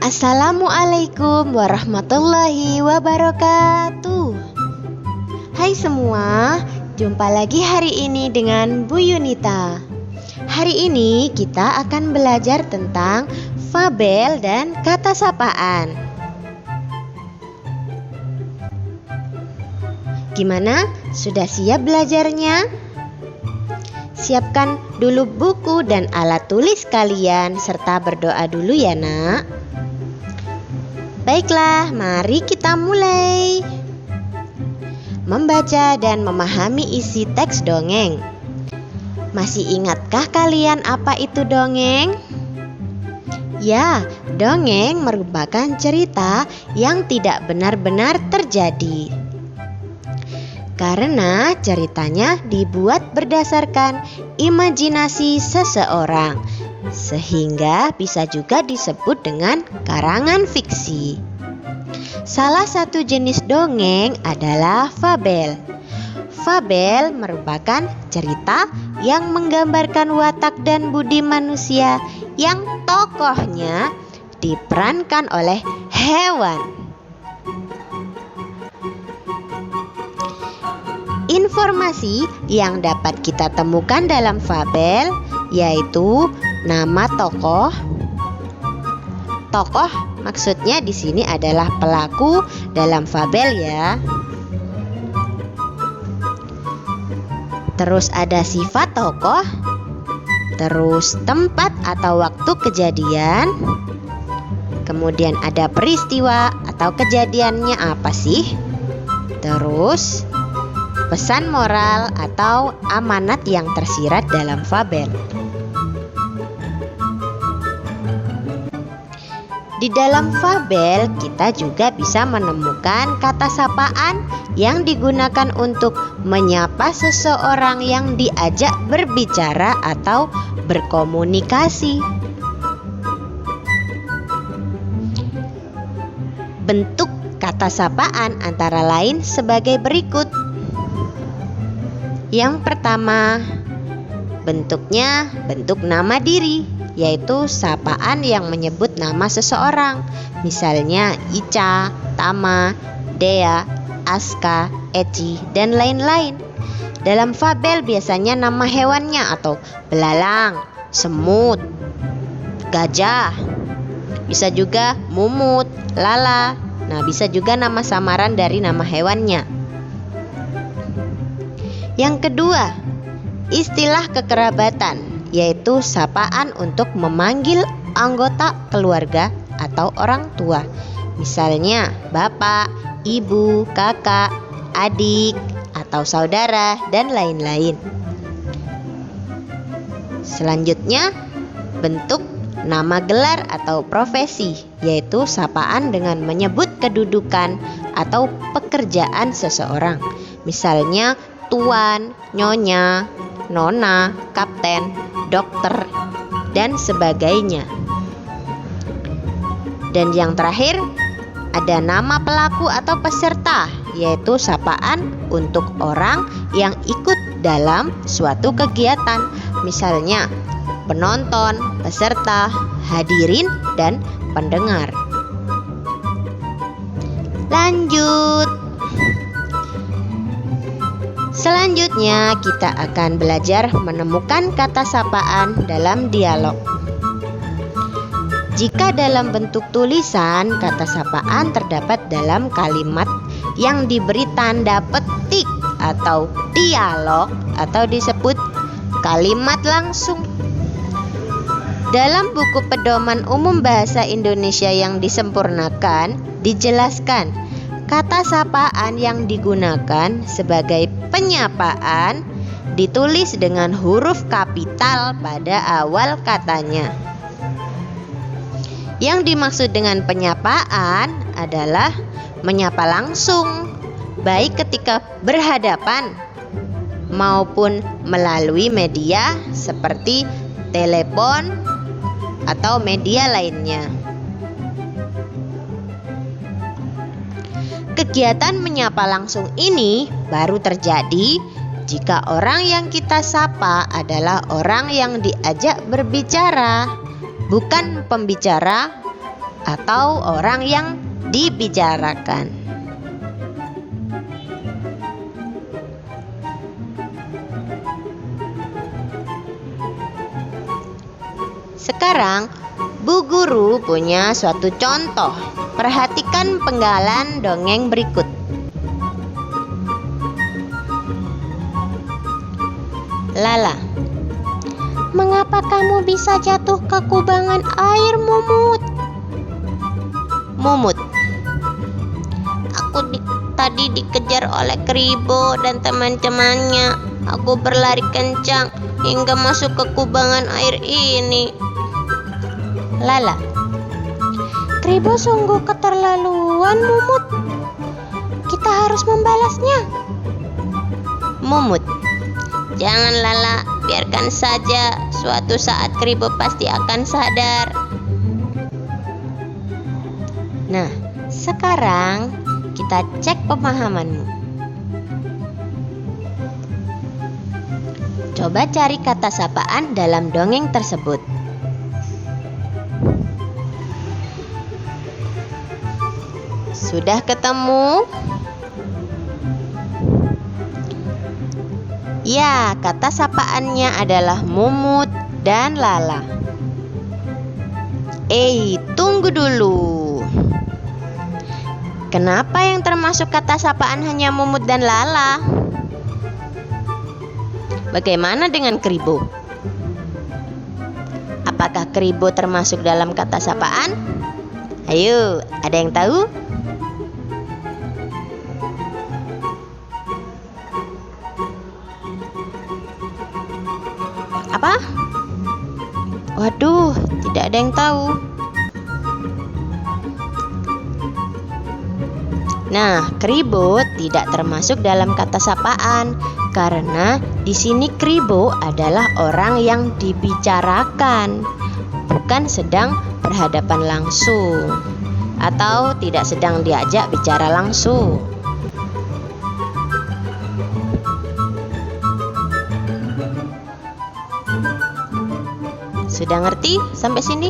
Assalamualaikum warahmatullahi wabarakatuh. Hai semua, jumpa lagi hari ini dengan Bu Yunita. Hari ini kita akan belajar tentang fabel dan kata sapaan. Gimana? Sudah siap belajarnya? Siapkan dulu buku dan alat tulis kalian serta berdoa dulu ya nak. Baiklah, mari kita mulai membaca dan memahami isi teks dongeng. Masih ingatkah kalian apa itu dongeng? Ya, dongeng merupakan cerita yang tidak benar-benar terjadi. Karena ceritanya dibuat berdasarkan imajinasi seseorang, sehingga bisa juga disebut dengan karangan fiksi. Salah satu jenis dongeng adalah fabel. Fabel merupakan cerita yang menggambarkan watak dan budi manusia yang tokohnya diperankan oleh hewan. Informasi yang dapat kita temukan dalam fabel yaitu nama tokoh. Tokoh maksudnya di sini adalah pelaku dalam fabel ya. Terus ada sifat tokoh, terus tempat atau waktu kejadian, kemudian ada peristiwa atau kejadiannya apa sih, terus pesan moral atau amanat yang tersirat dalam fabel. Di dalam fabel kita juga bisa menemukan kata sapaan yang digunakan untuk menyapa seseorang yang diajak berbicara atau berkomunikasi. Bentuk kata sapaan antara lain sebagai berikut. Yang pertama, bentuknya bentuk nama diri, yaitu sapaan yang menyebut nama seseorang. Misalnya Ica, Tama, Dea, Aska, Eci, dan lain-lain. Dalam fabel biasanya nama hewannya atau belalang, semut, gajah. Bisa juga mumut, lala. Nah, bisa juga nama samaran dari nama hewannya. Yang kedua, istilah kekerabatan, yaitu sapaan untuk memanggil anggota keluarga atau orang tua. Misalnya bapak, ibu, kakak, adik, atau saudara, dan lain-lain. Selanjutnya, bentuk nama gelar atau profesi, yaitu sapaan dengan menyebut kedudukan atau pekerjaan seseorang. Misalnya tuan, nyonya, nona, kapten, dokter, dan sebagainya. Dan yang terakhir, ada nama pelaku atau peserta, yaitu sapaan untuk orang yang ikut dalam suatu kegiatan. Misalnya penonton, peserta, hadirin, dan pendengar. Lanjut. Selanjutnya kita akan belajar menemukan kata sapaan dalam dialog. Jika dalam bentuk tulisan, kata sapaan terdapat dalam kalimat yang diberi tanda petik atau dialog atau disebut kalimat langsung. Dalam buku Pedoman Umum Bahasa Indonesia yang disempurnakan, dijelaskan kata sapaan yang digunakan sebagai penyapaan ditulis dengan huruf kapital pada awal katanya. Yang dimaksud dengan penyapaan adalah menyapa langsung, baik ketika berhadapan maupun melalui media seperti telepon atau media lainnya. Kegiatan menyapa langsung ini baru terjadi jika orang yang kita sapa adalah orang yang diajak berbicara, bukan pembicara atau orang yang dibicarakan. Sekarang, Bu Guru punya suatu contoh. Perhatikan penggalan dongeng berikut. Lala. Mengapa kamu bisa jatuh ke kubangan air, Mumut? Mumut. Aku tadi dikejar oleh Kribo dan teman-temannya. Aku berlari kencang hingga masuk ke kubangan air ini. Lala. Kribo sungguh keterlaluan, Mumut. Kita harus membalasnya. Mumut. Jangan, Lala, biarkan saja. Suatu saat Kribo pasti akan sadar. Nah, sekarang kita cek pemahamanmu. Coba cari kata sapaan dalam dongeng tersebut. Sudah ketemu? Ya, kata sapaannya adalah Mumut dan Lala. Tunggu dulu. Kenapa yang termasuk kata sapaan hanya Mumut dan Lala? Bagaimana dengan Kribo? Apakah Kribo termasuk dalam kata sapaan? Ayo, ada yang tahu? Apa? Waduh, tidak ada yang tahu. Nah, Kribo tidak termasuk dalam kata sapaan karena di sini Kribo adalah orang yang dibicarakan, bukan sedang berhadapan langsung atau tidak sedang diajak bicara langsung. Sudah ngerti sampai sini?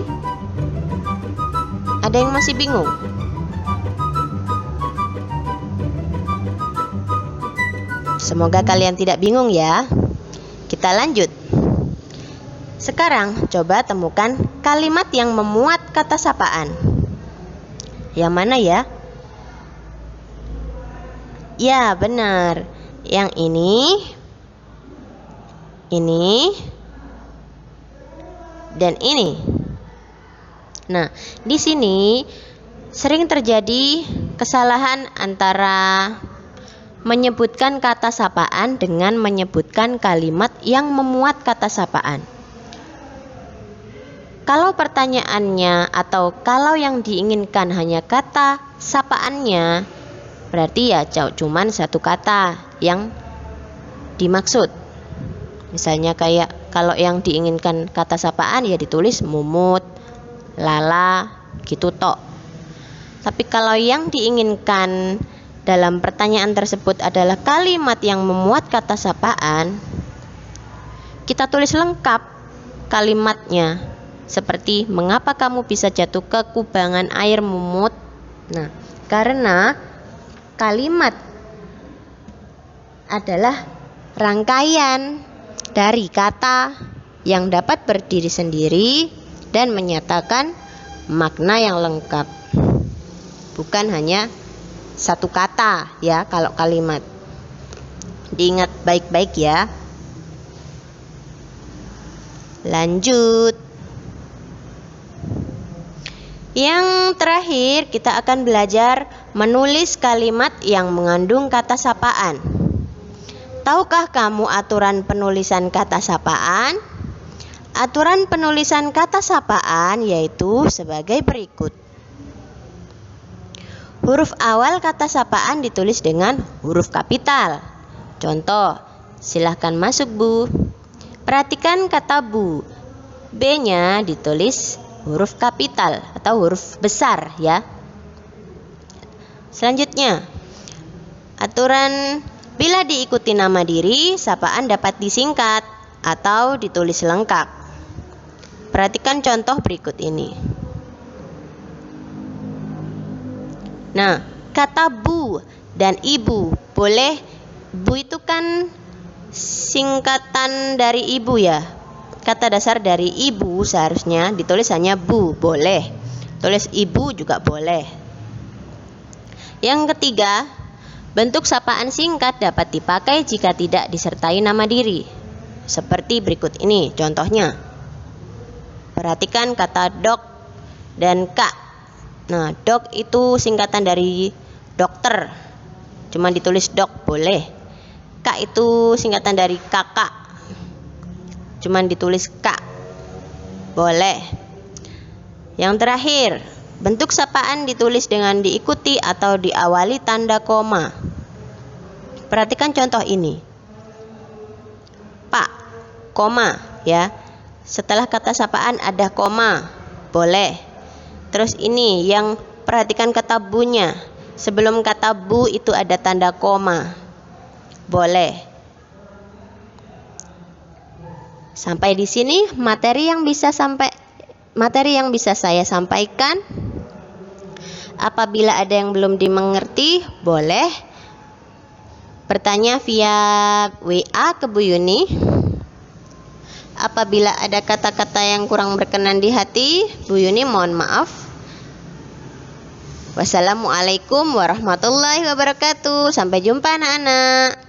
Ada yang masih bingung? Semoga kalian tidak bingung ya. Kita lanjut. Sekarang coba temukan kalimat yang memuat kata sapaan. Yang mana ya? Ya, benar. Yang ini, dan ini. Nah, di sini sering terjadi kesalahan antara menyebutkan kata sapaan dengan menyebutkan kalimat yang memuat kata sapaan. Kalau pertanyaannya atau kalau yang diinginkan hanya kata sapaannya, berarti ya cuman satu kata yang dimaksud. Misalnya kayak kalau yang diinginkan kata sapaan ya ditulis Mumut, Lala, gitu tok. Tapi kalau yang diinginkan dalam pertanyaan tersebut adalah kalimat yang memuat kata sapaan, kita tulis lengkap kalimatnya. Seperti mengapa kamu bisa jatuh ke kubangan air, Mumut? Nah, karena kalimat adalah rangkaian dari kata yang dapat berdiri sendiri dan menyatakan makna yang lengkap. Bukan hanya satu kata ya kalau kalimat. Diingat baik-baik ya. Lanjut. Yang terakhir kita akan belajar menulis kalimat yang mengandung kata sapaan. Tahukah kamu aturan penulisan kata sapaan? Aturan penulisan kata sapaan yaitu sebagai berikut. Huruf awal kata sapaan ditulis dengan huruf kapital. Contoh, silahkan masuk Bu. Perhatikan kata Bu. B-nya ditulis huruf kapital atau huruf besar ya. Selanjutnya, aturan bila diikuti nama diri, sapaan dapat disingkat atau ditulis lengkap. Perhatikan contoh berikut ini. Nah, kata bu dan ibu boleh. Bu itu kan singkatan dari ibu ya. Kata dasar dari ibu seharusnya ditulis hanya bu, boleh. Tulis ibu juga boleh. Yang ketiga, bentuk sapaan singkat dapat dipakai jika tidak disertai nama diri. Seperti berikut ini contohnya. Perhatikan kata dok dan kak. Nah, dok itu singkatan dari dokter, cuma ditulis dok boleh. Kak itu singkatan dari kakak, cuma ditulis kak boleh. Yang terakhir, bentuk sapaan ditulis dengan diikuti atau diawali tanda koma. Perhatikan contoh ini. Pak, koma ya. Setelah kata sapaan ada koma, boleh. Terus ini yang perhatikan kata bunya. Sebelum kata bu itu ada tanda koma, boleh. Sampai di sini materi yang bisa saya sampaikan. Apabila ada yang belum dimengerti, boleh bertanya via WA ke Bu Yuni. Apabila ada kata-kata yang kurang berkenan di hati, Bu Yuni mohon maaf. Wassalamualaikum warahmatullahi wabarakatuh. Sampai jumpa anak-anak.